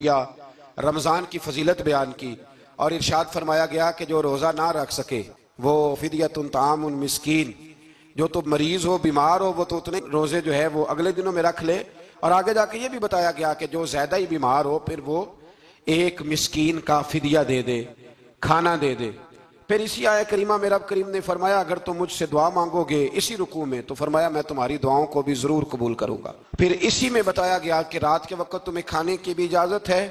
या रमज़ान की फजीलत बयान की और इरशाद फरमाया गया कि जो रोज़ा ना रख सके वो फिदियतुन तामुन मिस्कीन, जो तो मरीज़ हो बीमार हो वो तो उतने रोज़े जो है वो अगले दिनों में रख ले। और आगे जाके ये भी बताया गया कि जो ज़्यादा ही बीमार हो फिर वो एक मिस्कीन का फिदिया दे दे, खाना दे दे। फिर इसी आया करीमा में रब करीम ने फरमाया अगर तुम मुझसे दुआ मांगोगे इसी रुकू में तो फरमाया मैं तुम्हारी दुआओं को भी जरूर कबूल करूंगा। फिर इसी में बताया गया कि रात के वक्त तुम्हें खाने की भी इजाजत है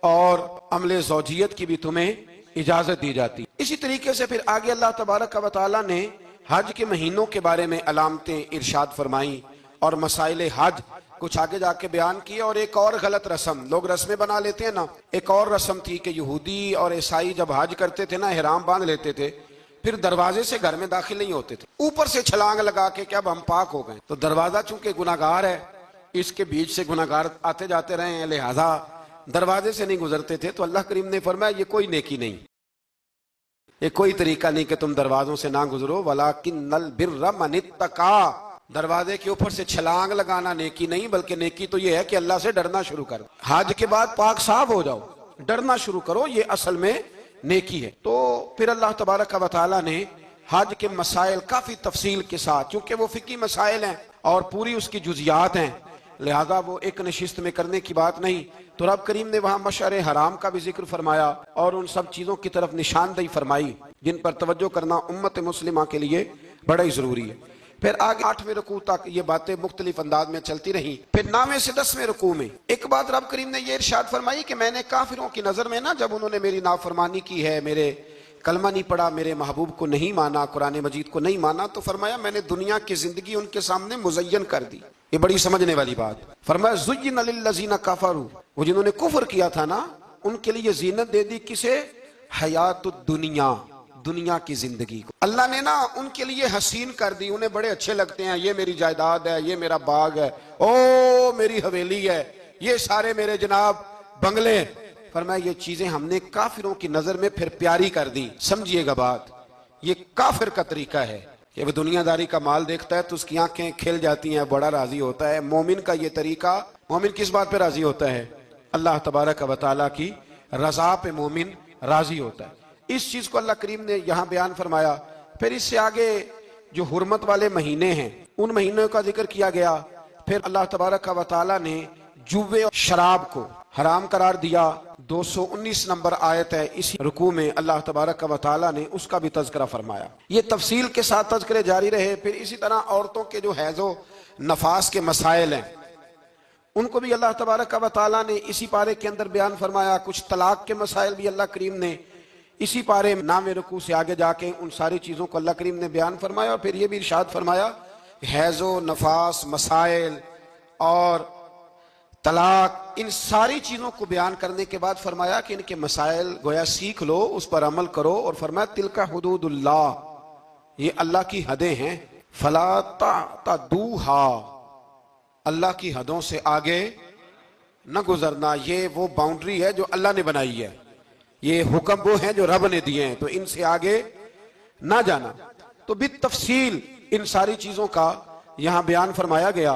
और अमले ज़ौजियत की भी तुम्हें इजाजत दी जाती। इसी तरीके से फिर आगे अल्लाह तबारक व तआला ने हज के महीनों के बारे में अलामतें इरशाद फरमाई और मसाइल हज कुछ आगे जाके बयान किए। और एक और गलत रस्म, लोग रस्में बना लेते हैं ना, एक और रस्म थी कि यहूदी और ईसाई जब हज करते थे ना हिराम बांध लेते थे, फिर दरवाजे से घर में दाखिल नहीं होते थे, ऊपर से छलांग लगा के क्या अब हम पाक हो गए। तो दरवाजा चूंकि गुनाहगार है, इसके बीच से गुनाहगार आते जाते रहे हैं, लिहाजा दरवाजे से नहीं गुजरते थे। तो अल्लाह करीम ने फरमाया ये कोई नेकी नहीं, ये कोई तरीका नहीं कि तुम दरवाजों से ना गुजरो। वलाकिन्नल बिर्र मनित्तका, दरवाजे के ऊपर से छलांग लगाना नेकी नहीं, बल्कि नेकी तो ये है कि अल्लाह से डरना शुरू करो। हज के बाद पाक साफ हो जाओ, डरना शुरू करो, ये असल में नेकी है। तो फिर अल्लाह तबारक व तआला ने हज के मसाइल काफी तफसील के साथ, चूंकि वो फिकी मसाइल हैं और पूरी उसकी जुजियात हैं, लिहाजा वो एक नशिस्त में करने की बात नहीं। तो रब करीम ने वहां मशअर हराम का भी जिक्र फरमाया और उन सब चीजों की तरफ निशानदही फरमाई जिन पर तवज्जो करना उम्मत मुस्लिमा के लिए बड़ा ही जरूरी है। फिर आगे 8वें रुकू तक ये बातें मुख्तलिफ अंदाज में चलती रही। फिर 9वें से 10वें रुकू में एक बात रब करीम ने ये इरशाद फरमाई कि मैंने काफिरों की नजर में ना, जब उन्होंने मेरी नाफरमानी की है, मेरे कलमा नहीं पढ़ा, मेरे महबूब को नहीं माना, कुरान मजीद को नहीं माना, तो फरमाया मैंने दुनिया की जिंदगी उनके सामने मुज़य्यन कर दी। ये बड़ी समझने वाली बात। फरमाया ज़ुय्यिना लिल्लज़ीना कफ़रू, वो जिन्होंने कुफ्र किया था ना उनके लिए जीनत दे दी किसे? हयातुद दुनिया, दुनिया की जिंदगी को अल्लाह ने ना उनके लिए हसीन कर दी। उन्हें बड़े अच्छे लगते हैं, ये मेरी जायदाद है, ये मेरा बाग है, ओ मेरी हवेली है, ये सारे मेरे जनाब बंगले। फरमाया ये चीजें हमने काफिरों की नजर में फिर प्यारी कर दी। समझिएगा बात, ये काफिर का तरीका है कि वह दुनियादारी का माल देखता है तो उसकी आंखें खिल जाती हैं, बड़ा राजी होता है। मोमिन का ये तरीका, मोमिन किस बात पे राजी होता है? अल्लाह तबारक व तआला की रजा पे मोमिन राजी होता है। इस चीज को अल्लाह करीम ने यहाँ बयान फरमाया। फिर इससे आगे जो हुर्मत वाले महीने हैं उन महीनों का जिक्र किया गया। फिर अल्लाह तबारक व तआला ने जुए और शराब को हराम करार दिया। 219 नंबर आयत है, इसी रुकू में अल्लाह तबारक व तआला ने उसका भी तज़किरा फरमाया। ये तफसील के साथ तज़किरे जारी रहे। फिर इसी तरह औरतों के जो हैज़ो नफास के मसाइल हैं उनको भी अल्लाह तबारक व तआला ने इसी पारे के अंदर बयान फरमाया। कुछ तलाक के मसाइल भी अल्लाह करीम ने इसी पारे 9वें रुकू से आगे जाके उन सारी चीजों को अल्लाह करीम ने बयान फरमाया। और फिर ये भी इरशाद फरमाया हैज़ो नफास मसाइल और तलाक, इन सारी चीजों को बयान करने के बाद फरमाया कि इनके मसाइल गोया सीख लो, उस पर अमल करो। और फरमाया तिलका हुदूदुल्लाह, ये अल्लाह की हदें हैं, फला तातदूहा, अल्लाह की हदों से आगे न गुजरना। ये वो बाउंड्री है जो अल्लाह ने बनाई है, ये हुक्म वो हैं जो रब ने दिए हैं, तो इनसे आगे ना जाना। तो भी तफसील इन सारी चीजों का यहां बयान फरमाया गया।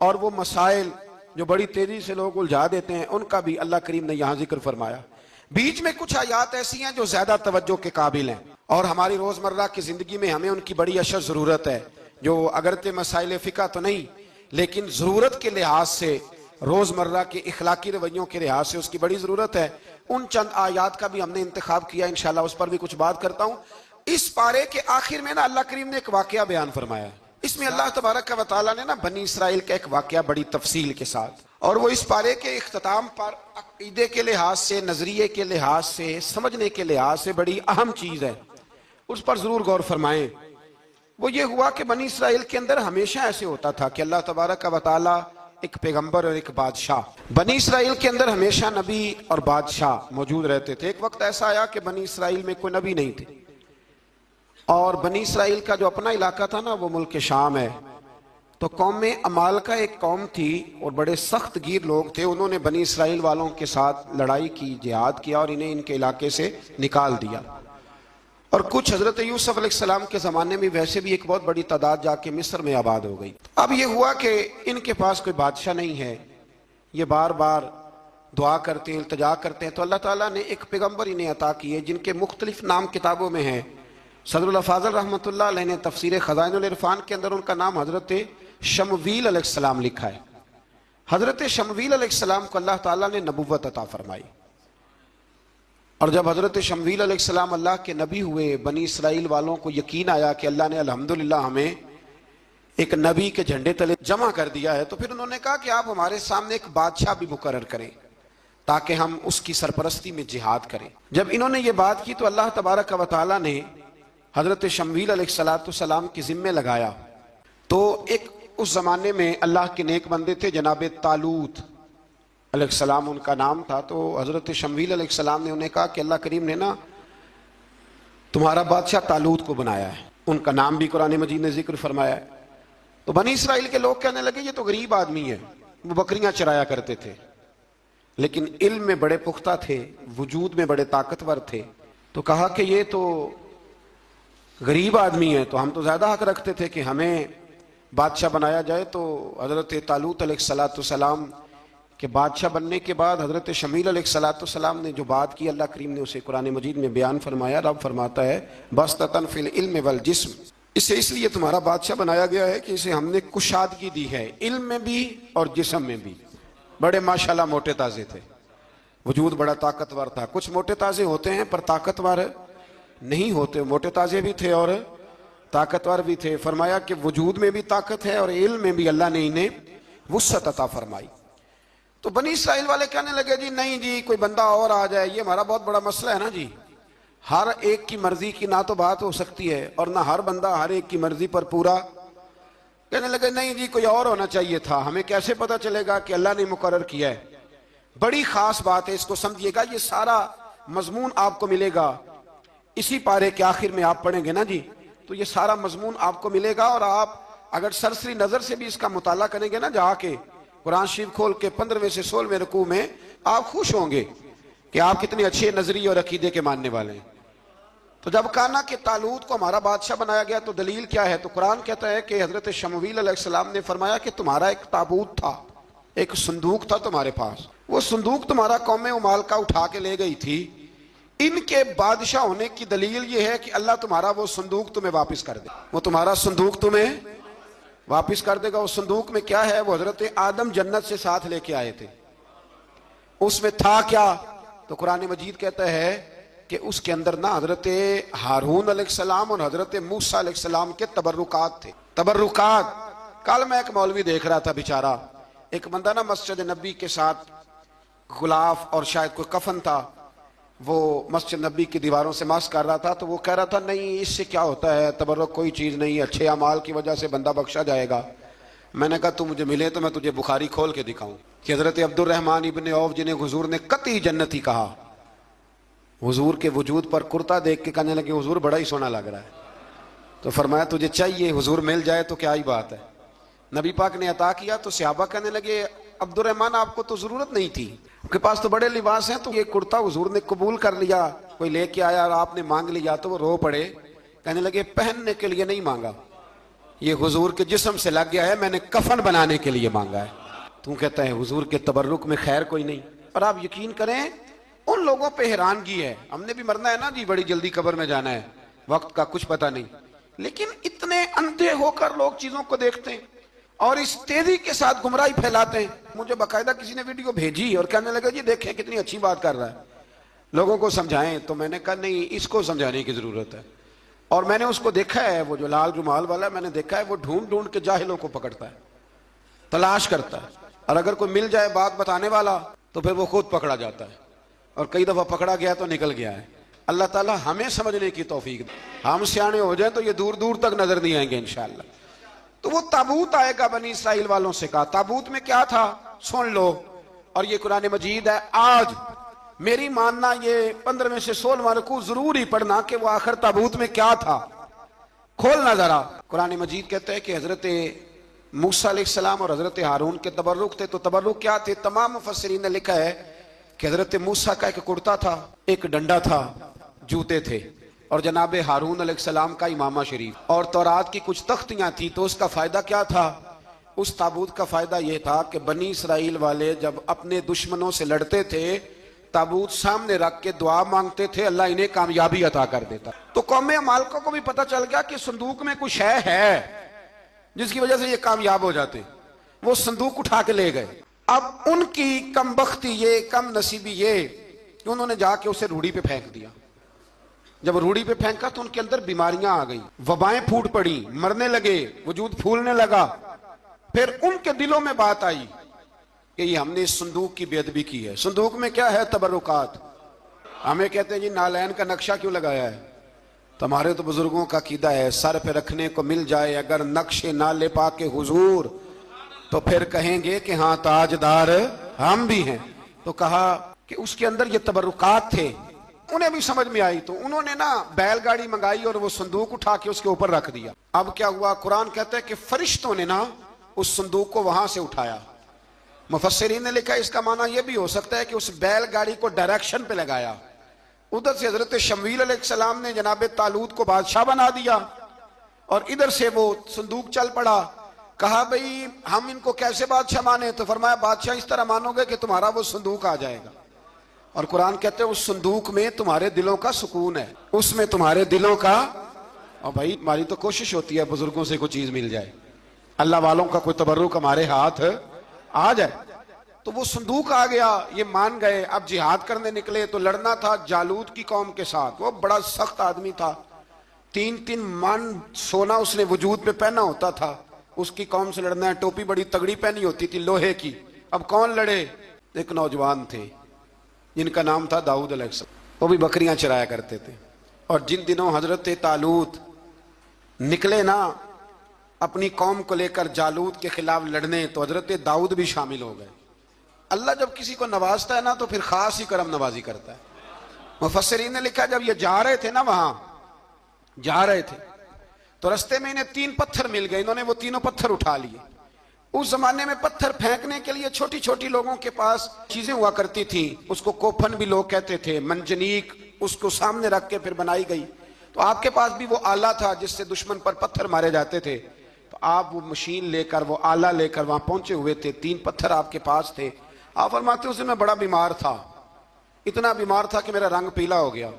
और वो मसाइल जो बड़ी तेजी से लोग उलझा देते हैं उनका भी अल्लाह करीम ने यहां जिक्र फरमाया। बीच में कुछ आयात ऐसी हैं जो ज्यादा तवज्जो के काबिल हैं और हमारी रोजमर्रा की जिंदगी में हमें उनकी बड़ी अशद जरूरत है, जो अगरचे मसाइल फिका तो नहीं लेकिन जरूरत के लिहाज से, रोजमर्रा के इखलाकी रवैयों के लिहाज से उसकी बड़ी जरूरत है। उन चंद आयात का भी हमने इंतखाब किया, इंशाल्लाह उस पर भी कुछ बात करता हूं। इस पारे के आखिर में ना अल्लाह करीम ने एक वाकया बयान फरमाया। इसमें अल्लाह तबारक व तआला ने ना बनी इसराइल का एक वाकया बड़ी तफसील के साथ, और वो इस पारे के इख्तिताम पर अकीदे के लिहाज से, नजरिए के लिहाज से, समझने के लिहाज से बड़ी अहम चीज है, उस पर जरूर गौर फरमाएं। वो ये हुआ कि बनी इसराइल के अंदर हमेशा ऐसे होता था कि अल्लाह तबारक व तआला एक पैगंबर और एक बादशाह, बनी इसराइल के अंदर हमेशा नबी और बादशाह मौजूद रहते थे। एक वक्त ऐसा आया कि बनी इसराइल में कोई नबी नहीं थे और बनी इसराइल का जो अपना इलाका था ना वो मुल्क शाम है। तो कौम में अमाल का एक कौम थी और बड़े सख्त गिर लोग थे। उन्होंने बनी इसराइल वालों के साथ लड़ाई की, जिहाद किया और इन्हें इनके इलाके से निकाल दिया। और कुछ हजरत यूसुफ अलैहिस्सलाम के ज़माने में वैसे भी एक बहुत बड़ी तादाद जाके मिस्र में आबाद हो गई। अब ये हुआ कि इनके पास कोई बादशाह नहीं है, ये बार बार दुआ करते हैं, इल्तिजा करते हैं, तो अल्लाह ताला ने एक पैगम्बर इन्हें अता किए जिनके मुख्तलिफ नाम किताबों में हैं। सदरुल फाज़िल रहमतुल्लाह अलैह ने तफसीर खज़ाइनुल इरफान के अंदर उनका नाम हज़रत शमवील अलैहिस्सलाम लिखा है। हज़रत शमवील अलैहिस्सलाम को अल्लाह ताला ने नबुव्वत अता फरमाई, और जब हज़रत शमवील अलैहिस्सलाम अल्लाह के नबी हुए, बनी इसराइल वालों को यकीन आया कि अल्लाह ने अल्हम्दुलिल्लाह हमें एक नबी के झंडे तले जमा कर दिया है, तो फिर उन्होंने कहा कि आप हमारे सामने एक बादशाह भी मुकर्रर करें ताकि हम उसकी सरपरस्ती में जिहाद करें। जब इन्होंने ये बात की तो अल्लाह तबारक व तआला ने हज़रत शमवील अलैहिस्सलाम के ज़िम्मे लगाया। तो एक उस ज़माने में अल्लाह के नेक बंदे थे, जनाब तालूत अलैहिस्सलाम उनका नाम था। तो हज़रत शमवील अलैहिस्सलाम ने उन्हें कहा कि अल्लाह करीम ने ना तुम्हारा बादशाह तालूत को बनाया है। उनका नाम भी कुरान मजीद ने जिक्र फरमाया है। तो बनी इसराइल के लोग कहने लगे ये तो गरीब आदमी है, वो बकरियां चराया करते थे, लेकिन इल्म में बड़े पुख्ता थे, वजूद में बड़े ताकतवर थे। तो कहा कि ये तो गरीब आदमी है, तो हम तो ज्यादा हक रखते थे कि हमें बादशाह बनाया जाए। तो हजरत तालूत अलैहिस्सलाम के बादशाह बनने के बाद हजरत शमील अलैहिस्सलाम ने जो बात की, अल्लाह करीम ने उसे कुरान मजीद में बयान फरमाया। रब फरमाता है बस्ततन फिल इल्म वल जिस्म, इसे इसलिए तुम्हारा बादशाह बनाया गया है कि इसे हमने कुशादगी दी है, इल्म में भी और जिस्म में भी। बड़े माशाल्लाह मोटे ताजे थे, वजूद बड़ा ताकतवर था। कुछ मोटे ताजे होते हैं पर ताकतवर नहीं होते, मोटे ताजे भी थे और ताकतवर भी थे। फरमाया कि वजूद में भी ताकत है और इल्म में भी अल्लाह ने इन्हें वुस्अत अता फरमाई। तो बनी इसराइल वाले कहने लगे जी नहीं जी, कोई बंदा और आ जाए, ये हमारा बहुत बड़ा मसला है ना जी, हर एक की मर्जी की ना तो बात हो सकती है और ना हर बंदा हर एक की मर्जी पर पूरा। कहने लगे नहीं जी, कोई और होना चाहिए था, हमें कैसे पता चलेगा कि अल्लाह ने मुकर्रर किया है। बड़ी खास बात है, इसको समझिएगा, ये सारा मजमून आपको मिलेगा इसी पारे के आखिर में आप पढ़ेंगे ना जी, तो ये सारा मजमून आपको मिलेगा। और आप अगर सरसरी नजर से भी इसका मुताला करेंगे ना, जाके कुरान शरीफ खोल के 15वें से 16वें रुकू में, आप खुश होंगे कि आप कितने अच्छे नजरिए और अकीदे के मानने वाले हैं। तो जब कहा ना कि तालूत को हमारा बादशाह बनाया गया, तो दलील क्या है? तो कुरान कहता है कि हजरत शमवील अलैहिस्सलाम ने फरमाया कि तुम्हारा एक ताबूत था, एक संदूक था तुम्हारे पास, वो संदूक तुम्हारा कौमे उमाल का उठा के ले गई थी। इनके बादशाह होने की दलील ये है कि अल्लाह तुम्हारा वो संदूक तुम्हें वापस कर दे, वो तुम्हारा संदूक तुम्हें वापस कर देगा। उस संदूक में क्या है? वो हजरत आदम जन्नत से साथ लेके आए थे, उसमें था क्या? तो कुरान मजीद कहता है कि उसके अंदर ना हजरत हारून अलैहिस्सलाम और हजरत मूसा अलैहिस्सलाम के तबर्रुकात थे। तबर्रुकात, कल मैं एक मौलवी देख रहा था, बेचारा एक बंदा ना मस्जिद नबी के साथ गुलाफ और शायद कोई कफन था, वो मस्जिद नबी की दीवारों से मास कर रहा था। तो वो कह रहा था नहीं इससे क्या होता है, तबर्रुक कोई चीज़ नहीं, अच्छे अमाल की वजह से बंदा बख्शा जाएगा। मैंने कहा तू मुझे मिले तो मैं तुझे बुखारी खोल के दिखाऊं कि हजरत अब्दुर्रहमान इब्ने औफ जिन्हें हुजूर ने कतई जन्नती कहा, हुजूर के वजूद पर कुर्ता देख के कहने लगे हुजूर बड़ा ही सोना लग रहा है। तो फरमाया तुझे चाहिए, हुजूर मिल जाए तो क्या ही बात है। नबी पाक ने अता किया तो सहाबा कहने लगे अब्दुर्रहमान आपको तो जरूरत नहीं थी, आपके पास तो बड़े लिबास हैं, तो ये कुर्ता हुजूर ने कबूल कर लिया, कोई लेके आया और आपने मांग लिया। तो वो रो पड़े, कहने लगे पहनने के लिए नहीं मांगा, ये हुजूर के जिस्म से लग गया है, मैंने कफन बनाने के लिए मांगा है। तू कहता है हुजूर के तबर्रुक में खैर कोई नहीं। और आप यकीन करें उन लोगों पे हैरानगी है, हमने भी मरना है ना जी, बड़ी जल्दी कब्र में जाना है, वक्त का कुछ पता नहीं, लेकिन इतने अंधे होकर लोग चीजों को देखते हैं और इस तेजी के साथ गुमराही फैलाते हैं। मुझे बाकायदा किसी ने वीडियो भेजी और कहने लगा जी देखें कितनी अच्छी बात कर रहा है, लोगों को समझाएं। तो मैंने कहा नहीं, इसको समझाने की जरूरत है। और मैंने उसको देखा है, वो जो लाल रुमाल वाला मैंने देखा है, वो ढूंढ ढूंढ के जाहिलों को पकड़ता है, तलाश करता है, और अगर कोई मिल जाए बात बताने वाला तो फिर वो खुद पकड़ा जाता है, और कई दफा पकड़ा गया तो निकल गया है। अल्लाह ताला हमें समझने की तौफीक दे, हम सियाने हो जाए तो ये दूर दूर तक नजर नहीं आएंगे इंशाअल्लाह। तो वो ताबूत आएगा, बनी इसराइल वालों से कहा ताबूत में क्या था सुन लो, और ये कुरान मजीद है। आज मेरी मानना ये 15वें से 16वां रुकू जरूर ही पढ़ना कि वो आखिर ताबूत में क्या था, खोलना जरा। कुरान मजीद कहते हैं कि हजरत मूसा अलैहिस्सलाम और हजरत हारून के तबर्रुक थे। तो तबर्रुक क्या थे? तमाम मुफस्सिरीन ने लिखा है कि हजरत मूसा का एक कुर्ता था, एक डंडा था, जूते थे, और जनाब हारून अलैहिस्सलाम का इमामा शरीफ, और तौरात की कुछ तख्तियां थी। तो उसका फायदा क्या था उस ताबूत का फायदा यह था कि बनी इसराइल वाले जब अपने दुश्मनों से लड़ते थे, ताबूत सामने रख के दुआ मांगते थे, अल्लाह इन्हें कामयाबी अता कर देता। तो कौम अमालका को भी पता चल गया कि संदूक में कुछ है जिसकी वजह से ये कामयाब हो जाते। वो संदूक उठा के ले गए। अब उनकी कमबख्ती ये, कम नसीबी ये कि उन्होंने जाके उसे रूढ़ी पे फेंक दिया। जब रूढ़ी पे फेंका तो उनके अंदर बीमारियां आ गई, वबाएं फूट पड़ी, मरने लगे, वजूद फूलने लगा। फिर उनके दिलों में बात आई कि ये हमने इस संदूक की बेअदबी की है। संदूक में क्या है? तबरुकात। हमें कहते हैं जी नालैन का नक्शा क्यों लगाया है? तुम्हारे तो बुजुर्गों का कीदा है, सर पे रखने को मिल जाए अगर नक्शे नाले पाके हुजूर, तो फिर कहेंगे कि हाँ ताजदार हम भी हैं। तो कहा कि उसके अंदर ये तबरुकात थे। उन्हें भी समझ में आई तो उन्होंने ना बैलगाड़ी मंगाई और वो संदूक उठा के उसके ऊपर रख दिया। अब क्या हुआ? कुरान कहता है कि फरिश्तों ने ना उस संदूक को वहां से उठाया। मुफस्सिरीन ने लिखा इसका माना यह भी हो सकता है कि उस बैलगाड़ी को डायरेक्शन पे लगाया। उधर से हजरत शमूएल अलैहिस्सलाम ने जनाब तालूत को बादशाह बना दिया और इधर से वो संदूक चल पड़ा। कहा भाई हम इनको कैसे बादशाह माने? तो फरमाया बादशाह इस तरह मानोगे कि तुम्हारा वो संदूक आ जाएगा। और कुरान कहते हैं उस संदूक में तुम्हारे दिलों का सुकून है, उसमें तुम्हारे दिलों का। और भाई हमारी तो कोशिश होती है बुजुर्गों से कोई चीज मिल जाए, अल्लाह वालों का कोई तबर्रुक हमारे हाथ आ जाए। तो वो संदूक आ गया, ये मान गए। अब जिहाद करने निकले तो लड़ना था जालूत की कौम के साथ। वो बड़ा सख्त आदमी था, 3-3 मन सोना उसने वजूद पे पहना होता था। उसकी कौम से लड़ना है, टोपी बड़ी तगड़ी पहनी होती थी लोहे की। अब कौन लड़े? एक नौजवान थे जिनका नाम था दाऊद अलैहिस्सलाम। वो भी बकरियां चराया करते थे। और जिन दिनों हजरत तालूत निकले ना अपनी कौम को लेकर जालूत के खिलाफ लड़ने, तो हजरत दाऊद भी शामिल हो गए। अल्लाह जब किसी को नवाजता है ना तो फिर खास ही करम नवाजी करता है। मुफस्सिरीन ने लिखा जब ये जा रहे थे ना, वहां जा रहे थे तो रास्ते में इन्हें 3 पत्थर मिल गए। इन्होंने वो तीनों पत्थर उठा लिए। उस जमाने में पत्थर फेंकने के लिए छोटी छोटी लोगों के पास चीजें हुआ करती थी, उसको कोफन भी लोग कहते थे, मंजनीक, उसको सामने रख के फिर बनाई गई। तो आपके पास भी वो आला था जिससे दुश्मन पर पत्थर मारे जाते थे। तो आप वो मशीन लेकर, वो आला लेकर वहां पहुंचे हुए थे। 3 पत्थर आपके पास थे। आप फरमाते उस दिन मैं बड़ा बीमार था, इतना बीमार था कि मेरा रंग पीला हो गया।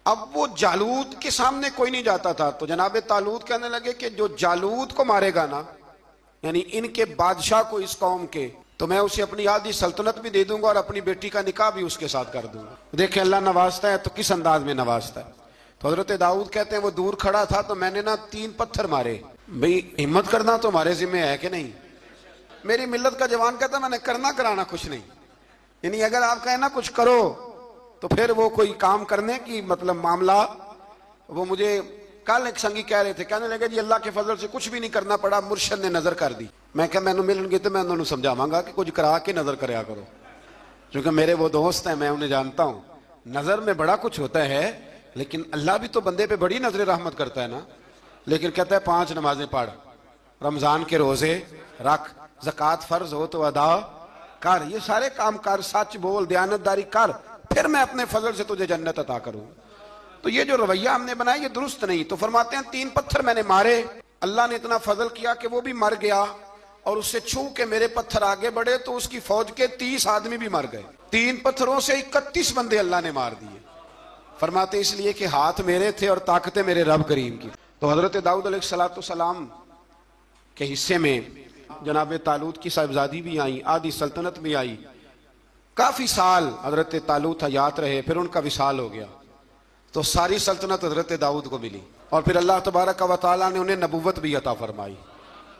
अब वो जालूत के सामने कोई नहीं जाता था। तो जनाब तालूत कहने लगे कि जो जालूत को मारेगा ना, यानी इनके बादशाह को, इस कौम के, तो मैं उसे अपनी आधी सल्तनत भी दे दूंगा और अपनी बेटी का निकाह भी उसके साथ कर दूंगा। देखे अल्लाह नवाजता है तो किस अंदाज में नवाजता है। तो हजरत दाऊद कहते हैं वो दूर खड़ा था तो मैंने ना 3 पत्थर मारे। भाई हिम्मत करना तो हमारे जिम्मे है कि नहीं? मेरी मिल्लत का जवान कहता मैंने करना कराना कुछ नहीं, यानी अगर आप कहें ना कुछ करो तो फिर वो कोई काम करने की मतलब मामला। वो मुझे कल एक संगी कह रहे थे, कहने लगे जी अल्लाह के फजल से कुछ भी नहीं करना पड़ा, मुर्शद ने नजर कर दी। मैं क्या मैंने मिलनगे तो मैं उन्होंने समझावांगा कि कुछ करा के नजर करया करो, क्योंकि मेरे वो दोस्त हैं, मैं उन्हें जानता हूं। नजर में बड़ा कुछ होता है, लेकिन अल्लाह भी तो बंदे पे बड़ी नजर रहमत करता है ना। लेकिन कहता है 5 नमाजें पढ़, रमजान के रोजे रख, ज़कात फर्ज हो तो अदा कर, ये सारे काम कर, सच बोल, दयानतदारी कर, फिर मैं अपने फजल से तुझे जन्नत अता करूं। तो ये जो रवैया हमने बनाया ये दुरुस्त नहीं। तो फरमाते हैं 3 पत्थर मैंने मारे, अल्लाह ने इतना फजल किया कि वो भी मर गया और उससे छू के मेरे पत्थर आगे बढ़े तो उसकी फौज के 30 आदमी भी मर गए। 3 पत्थरों से 31 बंदे अल्लाह ने मार दिए। फरमाते इसलिए कि हाथ मेरे थे और ताकतें मेरे रब करीम की। तो हजरत दाऊद अलैहिस्सलाम के हिस्से में जनाब तालूत की साहिबजादी भी आई, आधी सल्तनत भी आई। काफी साल हजरत तालूत हयात रहे, फिर उनका विसाल हो गया। तो सारी सल्तनत हजरत दाऊद को मिली और फिर अल्लाह तबारक व तआला ने उन्हें नबूवत भी अता फरमाई।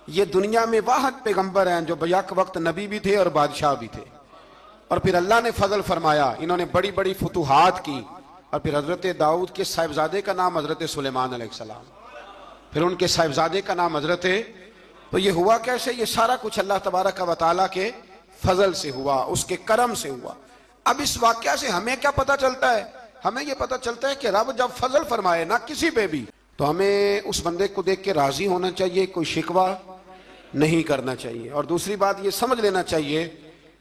ये दुनिया में वाहिद पैगंबर हैं जो बैक वक्त नबी भी थे और बादशाह भी थे। और फिर अल्लाह ने फजल फरमाया, इन्होंने बड़ी बड़ी फुतूहात की। और फिर हजरत दाऊद के साहिबजादे का नाम हजरत सुलेमान अलैहिस्सलाम, फिर उनके साहिबजादे का नाम हजरत। तो ये हुआ कैसे? ये सारा कुछ अल्लाह तबारक व तआला के फजल से हुआ, उसके करम से हुआ। अब इस वाकया से हमें क्या पता चलता है? हमें यह पता चलता है कि रब जब फजल फरमाए ना किसी पे भी, तो हमें उस बंदे को देख के राजी होना चाहिए, कोई शिकवा नहीं करना चाहिए। और दूसरी बात ये समझ लेना चाहिए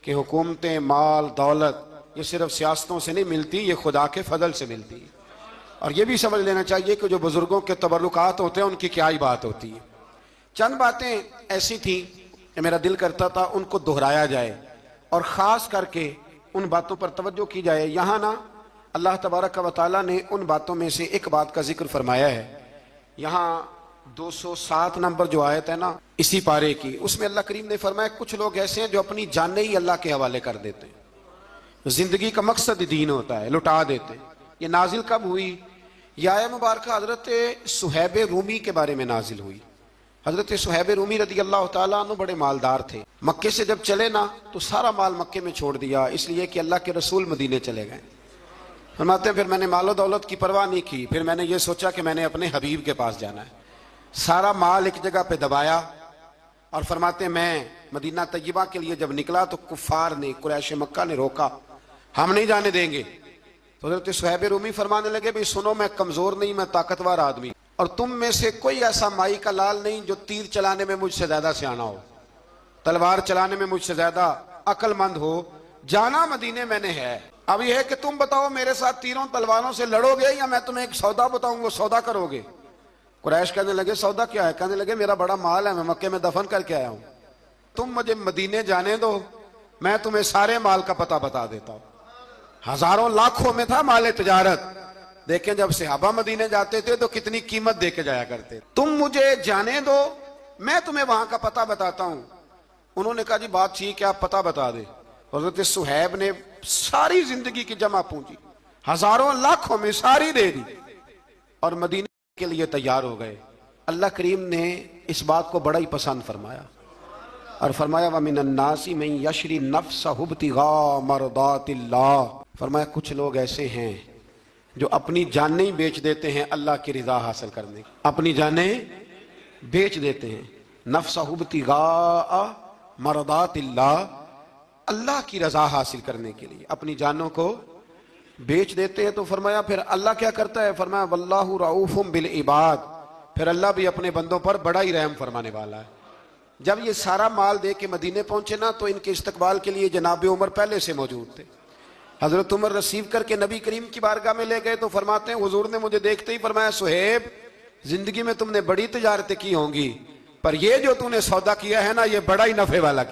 कि हुकूमतें, माल, दौलत ये सिर्फ सियासतों से नहीं मिलती, ये खुदा के फजल से मिलती है। और ये भी समझ लेना चाहिए कि जो बुजुर्गों के तबरुकात होते हैं उनकी क्या ही बात होती है। चंद बातें ऐसी थी कि मेरा दिल करता था उनको दोहराया जाए और ख़ास करके उन बातों पर तवज्जो की जाए। यहाँ ना अल्लाह तबारक व तआला ने उन बातों में से एक बात का जिक्र फरमाया है। यहाँ 207 नंबर जो आयत है ना इसी पारे की, उसमें अल्लाह करीम ने फरमाया कुछ लोग ऐसे हैं जो अपनी जानें ही अल्लाह के हवाले कर देते हैं। जिंदगी का मकसद दीन होता है, लुटा देते। ये नाजिल कब हुई? यह आया मुबारक हजरत सुहैब रूमी के बारे में नाजिल हुई। हजरत सुहैब रूमी रदी अल्लाह ताला अन्हु बड़े मालदार थे। मक्के से जब चले ना तो सारा माल मक्के में छोड़ दिया, इसलिए कि अल्लाह के रसूल मदीने चले गए। फरमाते हैं फिर मैंने मालो दौलत की परवाह नहीं की, फिर मैंने ये सोचा कि मैंने अपने हबीब के पास जाना है। सारा माल एक जगह पे दबाया और फरमाते हैं मैं मदीना तय्यबा के लिए जब निकला तो कुफार ने, कुरैश मक्का ने रोका, हम नहीं जाने देंगे। तो हजरत सुहैब रूमी फरमाने लगे भाई सुनो, मैं कमजोर नहीं, मैं ताकतवर आदमी, और तुम में से कोई ऐसा माई का लाल नहीं जो तीर चलाने में मुझसे ज्यादा सियाना हो, तलवार चलाने में मुझसे ज्यादा अक्लमंद हो। जाना मदीने मैंने है। अब यह है कि तुम बताओ मेरे साथ तीरों तलवारों से लड़ोगे या मैं तुम्हें एक सौदा बताऊं वो सौदा करोगे? कुरैश कहने लगे सौदा क्या है? कहने लगे मेरा बड़ा माल है, मैं मक्के में दफन करके आया हूं, तुम मुझे मदीने जाने दो, मैं तुम्हें सारे माल का पता बता देता हूं। हजारों लाखों में था माल तिजारत। देखें जब सहाबा मदीने जाते थे तो कितनी कीमत दे के जाया करते। तुम मुझे जाने दो, मैं तुम्हें वहां का पता बताता हूं। उन्होंने कहा जी बात ठीक है, आप पता बता दे। हजरत सुहैब ने सारी जिंदगी की जमा पूंजी हजारों लाखों में सारी दे दी और मदीने के लिए तैयार हो गए। अल्लाह करीम ने इस बात को बड़ा ही पसंद फरमाया और फरमाया वमिनन्नासी मन यशरी नफ्सहु इब्तिगा मरदातिल्लाह। फरमाया कुछ लोग ऐसे हैं जो अपनी जानें ही बेच देते हैं अल्लाह की रिजा हासिल करने की। अपनी जानें बेच देते हैं, नफ्सहु इब्तिगा मरदातिल्लाह, अल्लाह की रजा हासिल करने के लिए अपनी जानों को बेच देते हैं। तो फरमाया फिर अल्लाह क्या करता है? फरमाया वल्लाहु रऊफुम बिल इबाद, फिर अल्लाह भी अपने बंदों पर बड़ा ही रहम फरमाने वाला है। जब ये सारा माल दे के मदीने पहुंचे ना तो इनके इस्तकबाल के लिए जनाब उमर पहले से मौजूद थे। हजरत उमर रिसीव करके नबी करीम की बारगाह में ले गए तो फरमाते हैं हुजूर ने मुझे देखते ही फरमाया सुहेब, जिंदगी में तुमने बड़ी तिजारतें की होंगी पर ये जो तूने सौदा किया है ना ये बड़ा ही नफे वाला किया।